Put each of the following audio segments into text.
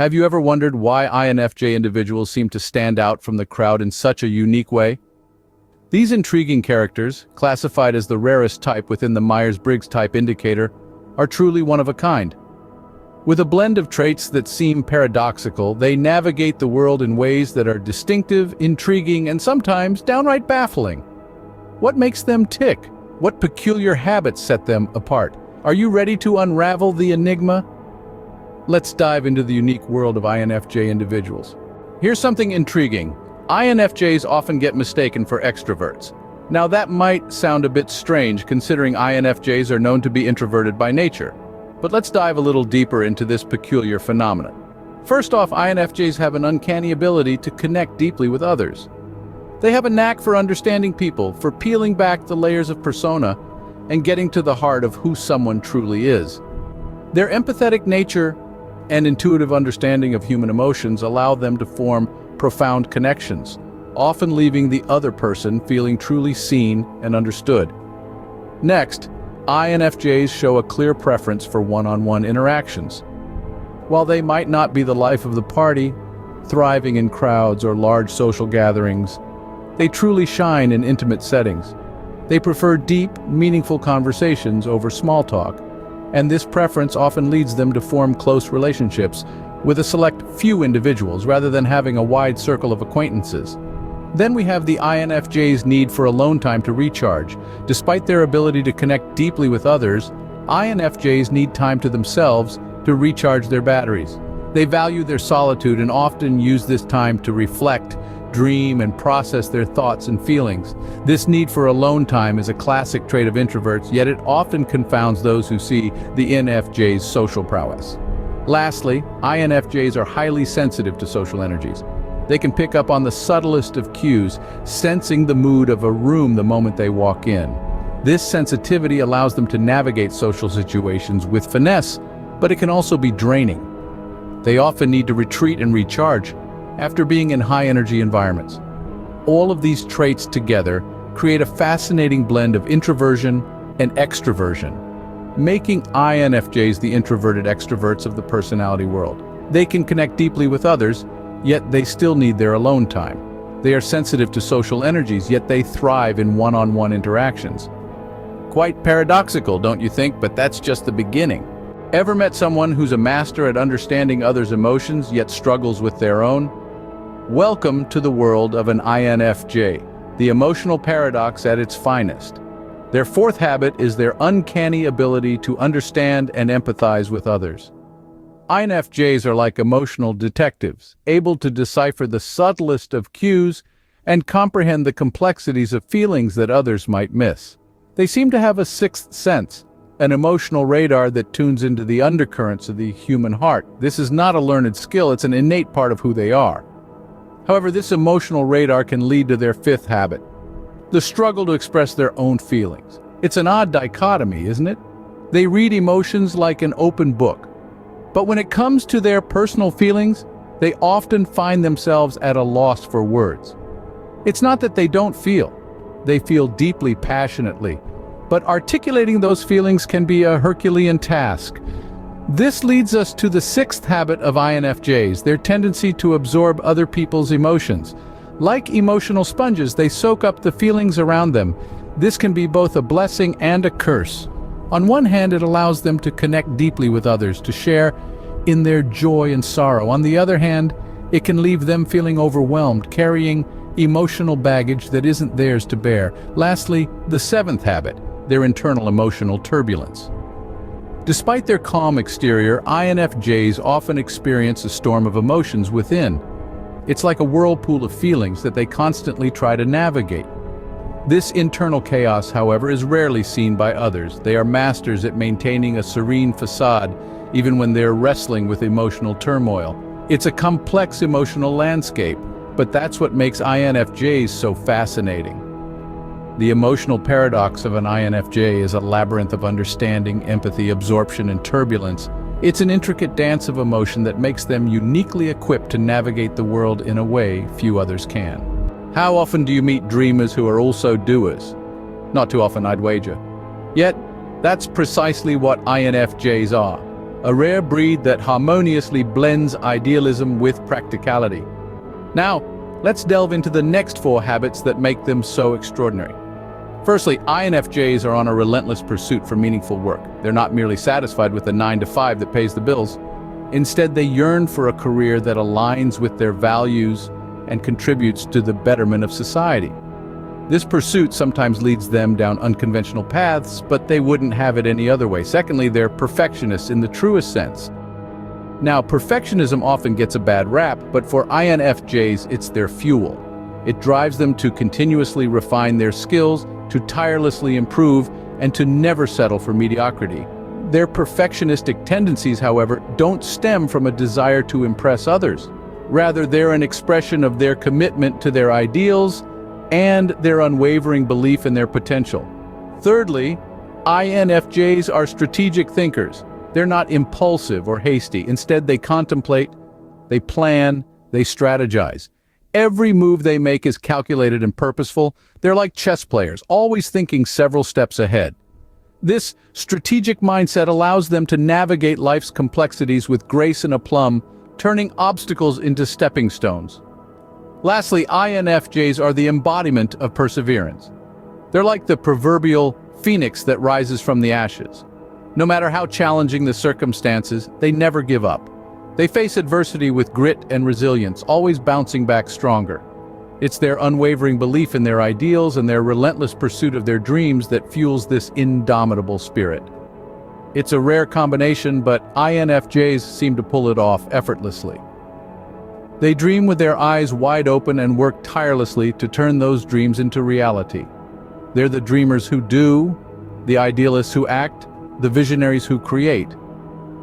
Have you ever wondered why INFJ individuals seem to stand out from the crowd in such a unique way? These intriguing characters, classified as the rarest type within the Myers-Briggs type indicator, are truly one of a kind. With a blend of traits that seem paradoxical, they navigate the world in ways that are distinctive, intriguing, and sometimes downright baffling. What makes them tick? What peculiar habits set them apart? Are you ready to unravel the enigma? Let's dive into the unique world of INFJ individuals. Here's something intriguing. INFJs often get mistaken for extroverts. Now that might sound a bit strange considering INFJs are known to be introverted by nature. But let's dive a little deeper into this peculiar phenomenon. First off, INFJs have an uncanny ability to connect deeply with others. They have a knack for understanding people, for peeling back the layers of persona and getting to the heart of who someone truly is. Their empathetic nature and intuitive understanding of human emotions allow them to form profound connections, often leaving the other person feeling truly seen and understood. Next, INFJs show a clear preference for one-on-one interactions. While they might not be the life of the party, thriving in crowds or large social gatherings, they truly shine in intimate settings. They prefer deep, meaningful conversations over small talk, and this preference often leads them to form close relationships with a select few individuals rather than having a wide circle of acquaintances. Then we have the INFJ's need for alone time to recharge. Despite their ability to connect deeply with others, INFJs need time to themselves to recharge their batteries. They value their solitude and often use this time to reflect, dream, and process their thoughts and feelings. This need for alone time is a classic trait of introverts, yet it often confounds those who see the INFJ's social prowess. Lastly, INFJs are highly sensitive to social energies. They can pick up on the subtlest of cues, sensing the mood of a room the moment they walk in. This sensitivity allows them to navigate social situations with finesse, but it can also be draining. They often need to retreat and recharge after being in high-energy environments. All of these traits together create a fascinating blend of introversion and extroversion, making INFJs the introverted extroverts of the personality world. They can connect deeply with others, yet they still need their alone time. They are sensitive to social energies, yet they thrive in one-on-one interactions. Quite paradoxical, don't you think? But that's just the beginning. Ever met someone who's a master at understanding others' emotions, yet struggles with their own? Welcome to the world of an INFJ, the emotional paradox at its finest. Their fourth habit is their uncanny ability to understand and empathize with others. INFJs are like emotional detectives, able to decipher the subtlest of cues and comprehend the complexities of feelings that others might miss. They seem to have a sixth sense, an emotional radar that tunes into the undercurrents of the human heart. This is not a learned skill, it's an innate part of who they are. However, this emotional radar can lead to their fifth habit, the struggle to express their own feelings. It's an odd dichotomy, isn't it? They read emotions like an open book. But when it comes to their personal feelings, they often find themselves at a loss for words. It's not that they don't feel. They feel deeply, passionately. But articulating those feelings can be a Herculean task. This leads us to the sixth habit of INFJs, their tendency to absorb other people's emotions. Like emotional sponges, they soak up the feelings around them. This can be both a blessing and a curse. On one hand, it allows them to connect deeply with others, to share in their joy and sorrow. On the other hand, it can leave them feeling overwhelmed, carrying emotional baggage that isn't theirs to bear. Lastly, the seventh habit, their internal emotional turbulence. Despite their calm exterior, INFJs often experience a storm of emotions within. It's like a whirlpool of feelings that they constantly try to navigate. This internal chaos, however, is rarely seen by others. They are masters at maintaining a serene facade, even when they're wrestling with emotional turmoil. It's a complex emotional landscape, but that's what makes INFJs so fascinating. The emotional paradox of an INFJ is a labyrinth of understanding, empathy, absorption, and turbulence. It's an intricate dance of emotion that makes them uniquely equipped to navigate the world in a way few others can. How often do you meet dreamers who are also doers? Not too often, I'd wager. Yet, that's precisely what INFJs are. a rare breed that harmoniously blends idealism with practicality. Now, let's delve into the next 4 habits that make them so extraordinary. Firstly, INFJs are on a relentless pursuit for meaningful work. They're not merely satisfied with the 9 to 5 that pays the bills. Instead, they yearn for a career that aligns with their values and contributes to the betterment of society. This pursuit sometimes leads them down unconventional paths, but they wouldn't have it any other way. Secondly, they're perfectionists in the truest sense. Now, perfectionism often gets a bad rap, but for INFJs, it's their fuel. It drives them to continuously refine their skills, to tirelessly improve, and to never settle for mediocrity. Their perfectionistic tendencies, however, don't stem from a desire to impress others. Rather, they're an expression of their commitment to their ideals and their unwavering belief in their potential. Thirdly, INFJs are strategic thinkers. They're not impulsive or hasty. Instead, they contemplate, they plan, they strategize. Every move they make is calculated and purposeful. They're like chess players, always thinking several steps ahead. This strategic mindset allows them to navigate life's complexities with grace and aplomb, turning obstacles into stepping stones. Lastly, INFJs are the embodiment of perseverance. They're like the proverbial phoenix that rises from the ashes. No matter how challenging the circumstances, they never give up. They face adversity with grit and resilience, always bouncing back stronger. It's their unwavering belief in their ideals and their relentless pursuit of their dreams that fuels this indomitable spirit. It's a rare combination, but INFJs seem to pull it off effortlessly. They dream with their eyes wide open and work tirelessly to turn those dreams into reality. They're the dreamers who do, the idealists who act, the visionaries who create.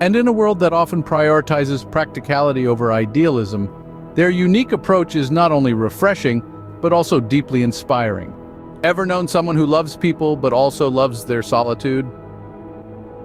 And in a world that often prioritizes practicality over idealism, their unique approach is not only refreshing, but also deeply inspiring. Ever known someone who loves people but also loves their solitude?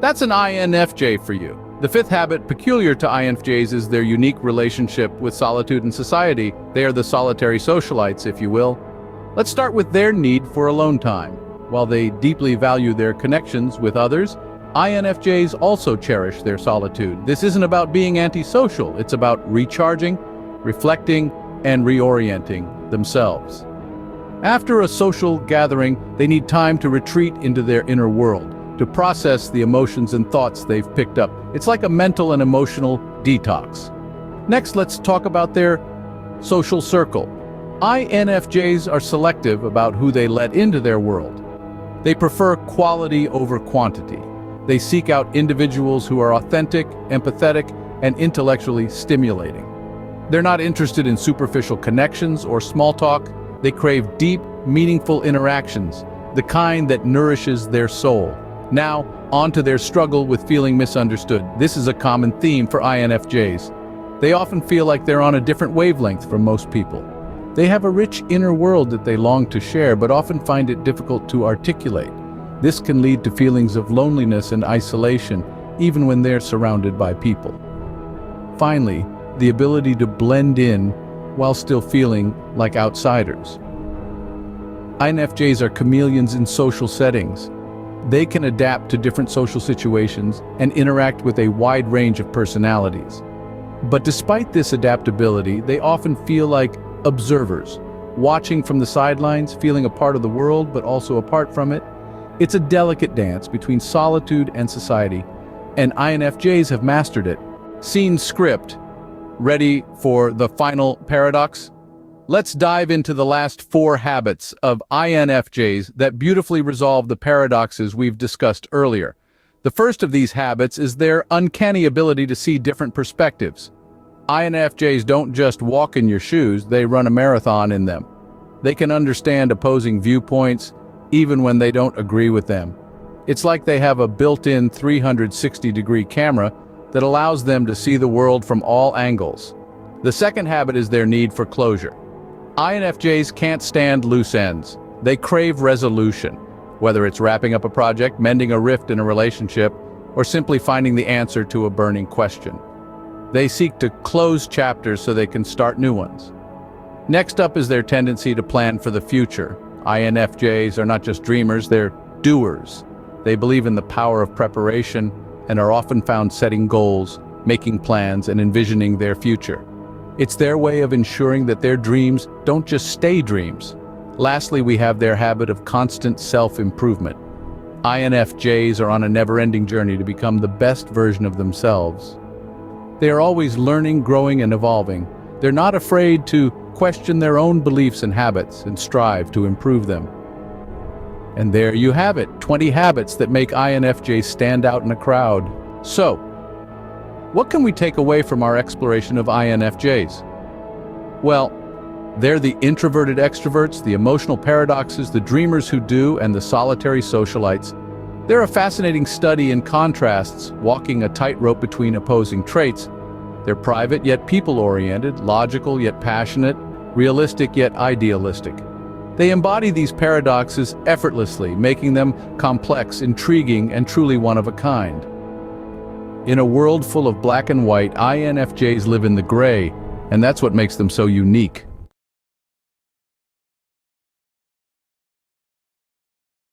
That's an INFJ for you. The 5th habit peculiar to INFJs is their unique relationship with solitude and society. They are the solitary socialites, if you will. Let's start with their need for alone time. While they deeply value their connections with others, INFJs also cherish their solitude. This isn't about being antisocial, it's about recharging, reflecting, and reorienting themselves. After a social gathering, they need time to retreat into their inner world, to process the emotions and thoughts they've picked up. It's like a mental and emotional detox. Next, let's talk about their social circle. INFJs are selective about who they let into their world. They prefer quality over quantity. They seek out individuals who are authentic, empathetic, and intellectually stimulating. They're not interested in superficial connections or small talk. They crave deep, meaningful interactions, the kind that nourishes their soul. Now, on to their struggle with feeling misunderstood. This is a common theme for INFJs. They often feel like they're on a different wavelength from most people. They have a rich inner world that they long to share, but often find it difficult to articulate. This can lead to feelings of loneliness and isolation, even when they're surrounded by people. Finally, the ability to blend in while still feeling like outsiders. INFJs are chameleons in social settings. They can adapt to different social situations and interact with a wide range of personalities. But despite this adaptability, they often feel like observers, watching from the sidelines, feeling a part of the world, but also apart from it. It's a delicate dance between solitude and society, and INFJs have mastered it. Scene script. Ready for the final paradox? Let's dive into the last 4 habits of INFJs that beautifully resolve the paradoxes we've discussed earlier. The first of these habits is their uncanny ability to see different perspectives. INFJs don't just walk in your shoes, they run a marathon in them. They can understand opposing viewpoints, even when they don't agree with them. It's like they have a built-in 360-degree camera that allows them to see the world from all angles. The second habit is their need for closure. INFJs can't stand loose ends. They crave resolution, whether it's wrapping up a project, mending a rift in a relationship, or simply finding the answer to a burning question. They seek to close chapters so they can start new ones. Next up is their tendency to plan for the future. INFJs are not just dreamers, they're doers. They believe in the power of preparation, and are often found setting goals, making plans, and envisioning their future. It's their way of ensuring that their dreams don't just stay dreams. Lastly, we have their habit of constant self-improvement. INFJs are on a never-ending journey to become the best version of themselves. They are always learning, growing, and evolving. They're not afraid to question their own beliefs and habits and strive to improve them. And there you have it, 20 habits that make INFJs stand out in a crowd. So, what can we take away from our exploration of INFJs? Well, they're the introverted extroverts, the emotional paradoxes, the dreamers who do, and the solitary socialites. They're a fascinating study in contrasts, walking a tightrope between opposing traits. They're private yet people-oriented, logical yet passionate, realistic yet idealistic. They embody these paradoxes effortlessly, making them complex, intriguing, and truly one of a kind. In a world full of black and white, INFJs live in the gray, and that's what makes them so unique.